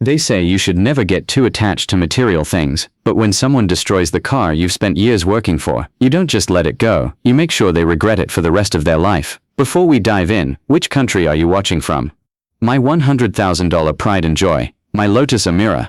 They say you should never get too attached to material things, but when someone destroys the car you've spent years working for, you don't just let it go, you make sure they regret it for the rest of their life. Before we dive in, which country are you watching from? My $100,000 pride and joy, my Lotus Emira.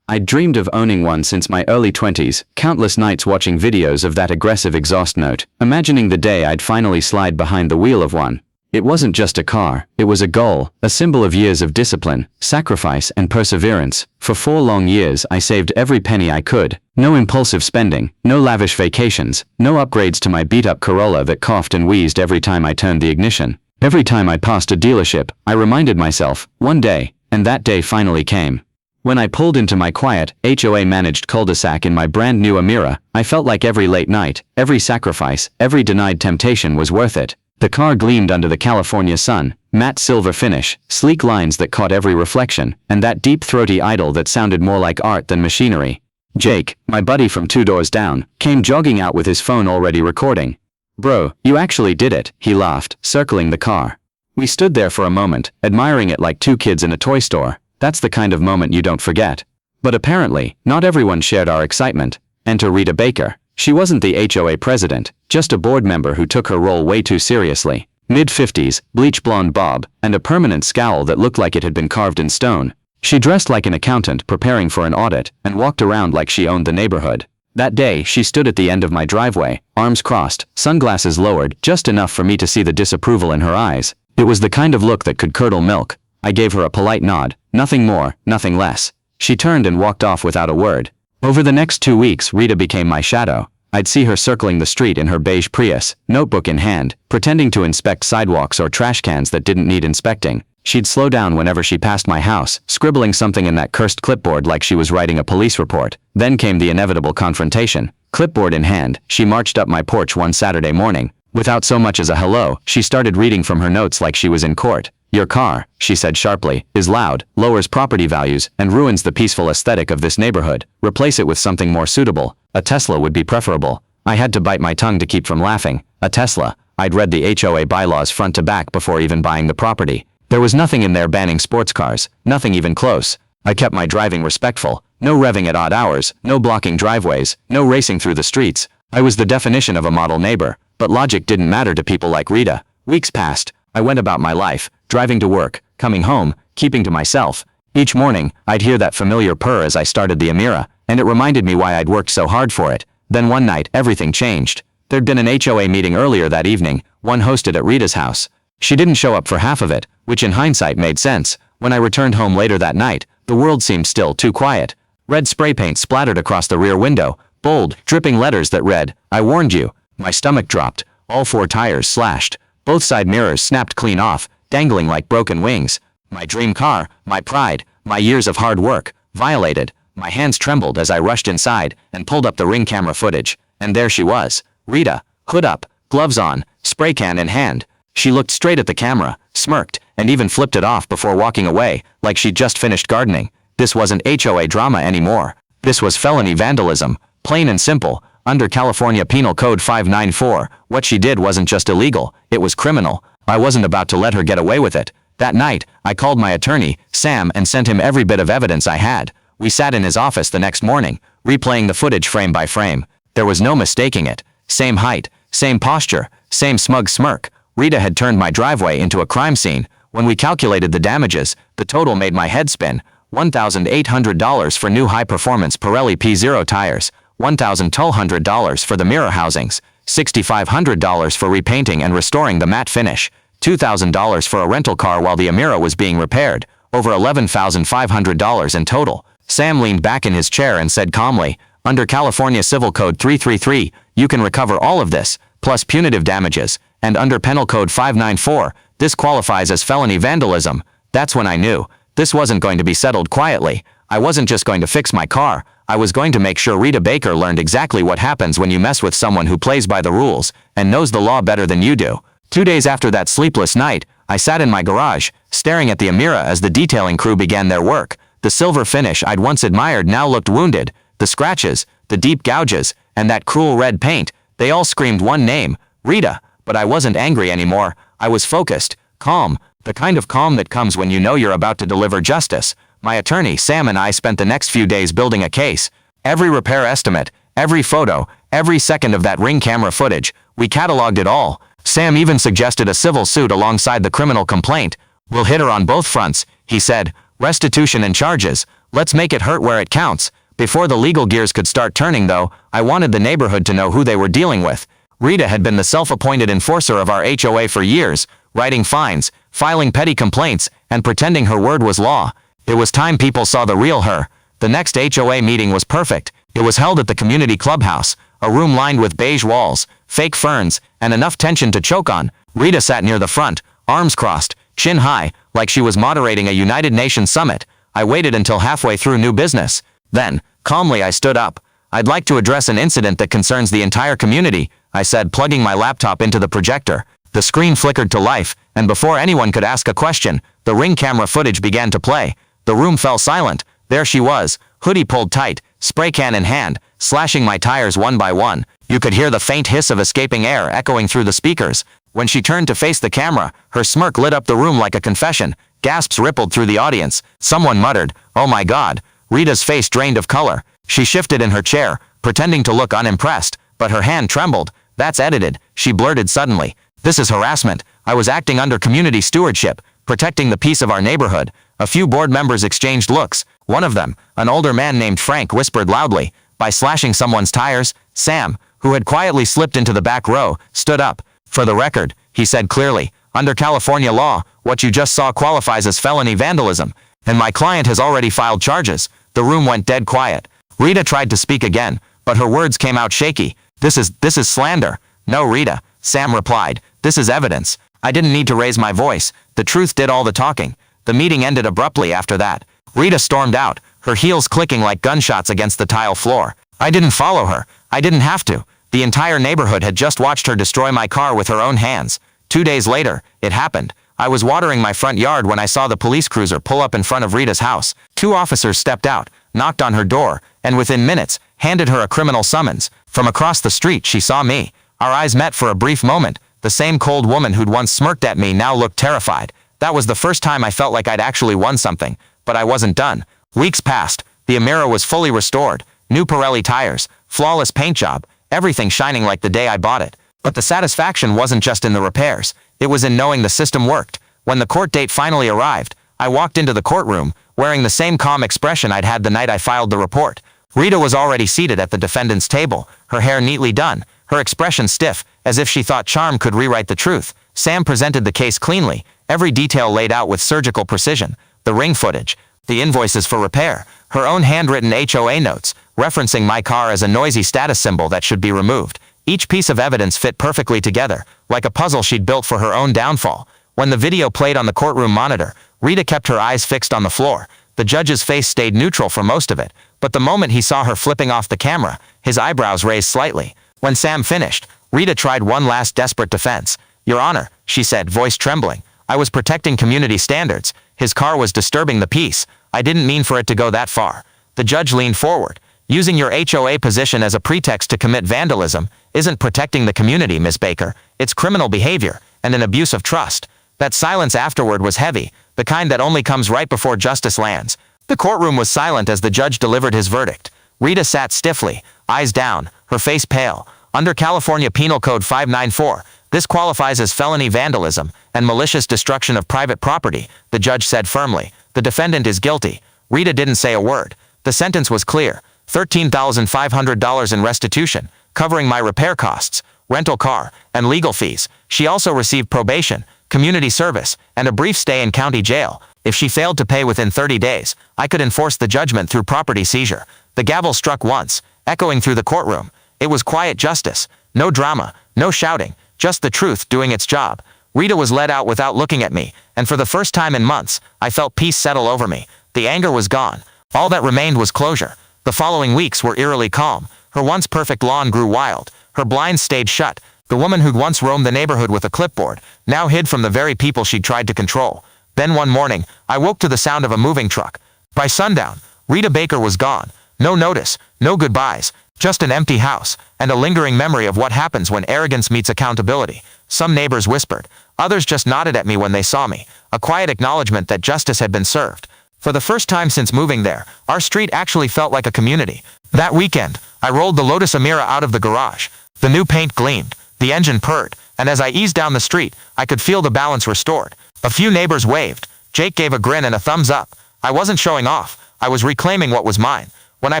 I'd dreamed of owning one since my early 20s, countless nights watching videos of that aggressive exhaust note, imagining the day I'd finally slide behind the wheel of one. It wasn't just a car, it was a goal, a symbol of years of discipline, sacrifice and perseverance. For 4 long years I saved every penny I could. No impulsive spending, no lavish vacations, no upgrades to my beat-up Corolla that coughed and wheezed every time I turned the ignition. Every time I passed a dealership, I reminded myself, one day, and that day finally came. When I pulled into my quiet, HOA-managed cul-de-sac in my brand new Emira, I felt like every late night, every sacrifice, every denied temptation was worth it. The car gleamed under the California sun, matte silver finish, sleek lines that caught every reflection, and that deep throaty idle that sounded more like art than machinery. Jake, my buddy from 2 doors down, came jogging out with his phone already recording. "Bro, you actually did it," he laughed, circling the car. We stood there for a moment, admiring it like 2 kids in a toy store. That's the kind of moment you don't forget. But apparently, not everyone shared our excitement. Enter Rita Baker. She wasn't the HOA president, just a board member who took her role way too seriously. Mid-50s, bleach blonde bob, and a permanent scowl that looked like it had been carved in stone. She dressed like an accountant preparing for an audit, and walked around like she owned the neighborhood. That day, she stood at the end of my driveway, arms crossed, sunglasses lowered, just enough for me to see the disapproval in her eyes. It was the kind of look that could curdle milk. I gave her a polite nod, nothing more, nothing less. She turned and walked off without a word. Over the next 2 weeks, Rita became my shadow. I'd see her circling the street in her beige Prius, notebook in hand, pretending to inspect sidewalks or trash cans that didn't need inspecting. She'd slow down whenever she passed my house, scribbling something in that cursed clipboard like she was writing a police report. Then came the inevitable confrontation. Clipboard in hand, she marched up my porch one Saturday morning. Without so much as a hello, she started reading from her notes like she was in court. "Your car," she said sharply, "is loud, lowers property values, and ruins the peaceful aesthetic of this neighborhood. Replace it with something more suitable. A Tesla would be preferable." I had to bite my tongue to keep from laughing. A Tesla. I'd read the HOA bylaws front to back before even buying the property. There was nothing in there banning sports cars, nothing even close. I kept my driving respectful. No revving at odd hours, no blocking driveways, no racing through the streets. I was the definition of a model neighbor, but logic didn't matter to people like Rita. Weeks passed. I went about my life, driving to work, coming home, keeping to myself. Each morning, I'd hear that familiar purr as I started the Emira, and it reminded me why I'd worked so hard for it. Then one night, everything changed. There'd been an HOA meeting earlier that evening, one hosted at Rita's house. She didn't show up for half of it, which in hindsight made sense. When I returned home later that night, the world seemed still too quiet. Red spray paint splattered across the rear window, bold, dripping letters that read, "I warned you." My stomach dropped, all 4 tires slashed. Both side mirrors snapped clean off, dangling like broken wings. My dream car, my pride, my years of hard work, violated. My hands trembled as I rushed inside and pulled up the Ring camera footage. And there she was, Rita, hood up, gloves on, spray can in hand. She looked straight at the camera, smirked, and even flipped it off before walking away, like she'd just finished gardening. This wasn't HOA drama anymore. This was felony vandalism, plain and simple. Under California Penal Code 594, what she did wasn't just illegal, it was criminal. I wasn't about to let her get away with it. That night, I called my attorney, Sam, and sent him every bit of evidence I had. We sat in his office the next morning, replaying the footage frame by frame. There was no mistaking it. Same height, same posture, same smug smirk. Rita had turned my driveway into a crime scene. When we calculated the damages, the total made my head spin. $1,800 for new high-performance Pirelli P0 tires, $1,200 for the mirror housings, $6,500 for repainting and restoring the matte finish, $2,000 for a rental car while the Emira was being repaired, over $11,500 in total. Sam leaned back in his chair and said calmly, "Under California Civil Code 333, you can recover all of this, plus punitive damages, and under Penal Code 594, this qualifies as felony vandalism." That's when I knew. This wasn't going to be settled quietly. I wasn't just going to fix my car. I was going to make sure Rita Baker learned exactly what happens when you mess with someone who plays by the rules and knows the law better than you do. 2 days after that sleepless night, I sat in my garage, staring at the Emira as the detailing crew began their work. The silver finish I'd once admired now looked wounded. The scratches, the deep gouges, and that cruel red paint, they all screamed one name, Rita. But I wasn't angry anymore. I was focused, calm, the kind of calm that comes when you know you're about to deliver justice. My attorney, Sam, and I spent the next few days building a case. Every repair estimate, every photo, every second of that Ring camera footage, we cataloged it all. Sam even suggested a civil suit alongside the criminal complaint. We'll hit her on both fronts, he said. Restitution and charges. Let's make it hurt where it counts. Before the legal gears could start turning, though, I wanted the neighborhood to know who they were dealing with. Rita had been the self-appointed enforcer of our HOA for years, writing fines, filing petty complaints, and pretending her word was law. It was time people saw the real her. The next HOA meeting was perfect. It was held at the community clubhouse, a room lined with beige walls, fake ferns, and enough tension to choke on. Rita sat near the front, arms crossed, chin high, like she was moderating a United Nations summit. I waited until halfway through new business. Then, calmly, I stood up. I'd like to address an incident that concerns the entire community, I said, plugging my laptop into the projector. The screen flickered to life, and before anyone could ask a question, the Ring camera footage began to play. The room fell silent. There she was, hoodie pulled tight, spray can in hand, slashing my tires one by one. You could hear the faint hiss of escaping air echoing through the speakers. When she turned to face the camera, her smirk lit up the room like a confession. Gasps rippled through the audience. Someone muttered, "Oh my God." Rita's face drained of color. She shifted in her chair, pretending to look unimpressed, but her hand trembled. "That's edited," she blurted suddenly. "This is harassment. I was acting under community stewardship, protecting the peace of our neighborhood." A few board members exchanged looks. One of them, an older man named Frank, whispered loudly, "By slashing someone's tires?" Sam, who had quietly slipped into the back row, stood up. "For the record," he said clearly, "under California law, what you just saw qualifies as felony vandalism, and my client has already filed charges." The room went dead quiet. Rita tried to speak again, but her words came out shaky. This is slander." "No, Rita," Sam replied. "This is evidence. I didn't need to raise my voice. The truth did all the talking." The meeting ended abruptly after that. Rita stormed out, her heels clicking like gunshots against the tile floor. I didn't follow her. I didn't have to. The entire neighborhood had just watched her destroy my car with her own hands. 2 days later, it happened. I was watering my front yard when I saw the police cruiser pull up in front of Rita's house. 2 officers stepped out, knocked on her door, and within minutes, handed her a criminal summons. From across the street, she saw me. Our eyes met for a brief moment. The same cold woman who'd once smirked at me now looked terrified. That was the first time I felt like I'd actually won something. But I wasn't done. Weeks passed. The Emira was fully restored. New Pirelli tires, flawless paint job, everything shining like the day I bought it. But the satisfaction wasn't just in the repairs. It was in knowing the system worked. When the court date finally arrived, I walked into the courtroom, wearing the same calm expression I'd had the night I filed the report. Rita was already seated at the defendant's table, her hair neatly done, her expression stiff, as if she thought charm could rewrite the truth. Sam presented the case cleanly, every detail laid out with surgical precision. The Ring footage, the invoices for repair, her own handwritten HOA notes, referencing my car as a noisy status symbol that should be removed. Each piece of evidence fit perfectly together, like a puzzle she'd built for her own downfall. When the video played on the courtroom monitor, Rita kept her eyes fixed on the floor. The judge's face stayed neutral for most of it, but the moment he saw her flipping off the camera, his eyebrows raised slightly. When Sam finished, Rita tried one last desperate defense. "Your Honor," she said, voice trembling, "I was protecting community standards. His car was disturbing the peace. I didn't mean for it to go that far." The judge leaned forward. "Using your HOA position as a pretext to commit vandalism isn't protecting the community, Miss Baker. It's criminal behavior and an abuse of trust." That silence afterward was heavy, the kind that only comes right before justice lands. The courtroom was silent as the judge delivered his verdict. Rita sat stiffly, eyes down, her face pale. Under California Penal Code 594, this qualifies as felony vandalism and malicious destruction of private property, the judge said firmly. The defendant is guilty. Rita didn't say a word. The sentence was clear. $13,500 in restitution, covering my repair costs, rental car, and legal fees. She also received probation, community service, and a brief stay in county jail. If she failed to pay within 30 days, I could enforce the judgment through property seizure. The gavel struck once, echoing through the courtroom. It was quiet justice. No drama, no shouting, just the truth doing its job. Rita was let out without looking at me, and for the first time in months, I felt peace settle over me. The anger was gone. All that remained was closure. The following weeks were eerily calm. Her once perfect lawn grew wild. Her blinds stayed shut. The woman who'd once roamed the neighborhood with a clipboard now hid from the very people she'd tried to control. Then one morning, I woke to the sound of a moving truck. By sundown, Rita Baker was gone. No notice, no goodbyes, just an empty house, and a lingering memory of what happens when arrogance meets accountability. Some neighbors whispered. Others just nodded at me when they saw me, a quiet acknowledgement that justice had been served. For the first time since moving there, our street actually felt like a community. That weekend, I rolled the Lotus Emira out of the garage. The new paint gleamed, the engine purred, and as I eased down the street, I could feel the balance restored. A few neighbors waved. Jake gave a grin and a thumbs up. I wasn't showing off. I was reclaiming what was mine. When I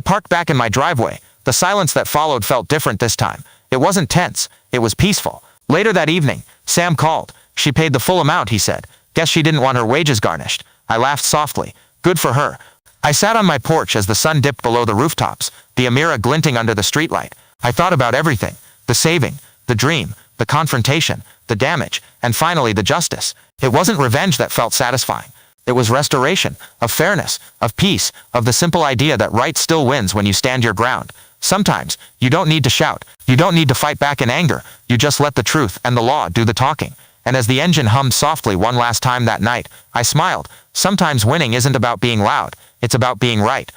parked back in my driveway, the silence that followed felt different this time. It wasn't tense. It was peaceful. Later that evening, Sam called. She paid the full amount, he said. Guess she didn't want her wages garnished. I laughed softly. Good for her. I sat on my porch as the sun dipped below the rooftops, the Emira glinting under the streetlight. I thought about everything. The saving, the dream, the confrontation, the damage, and finally the justice. It wasn't revenge that felt satisfying. It was restoration, of fairness, of peace, of the simple idea that right still wins when you stand your ground. Sometimes, you don't need to shout. You don't need to fight back in anger. You just let the truth and the law do the talking. And as the engine hummed softly one last time that night, I smiled. Sometimes winning isn't about being loud. It's about being right.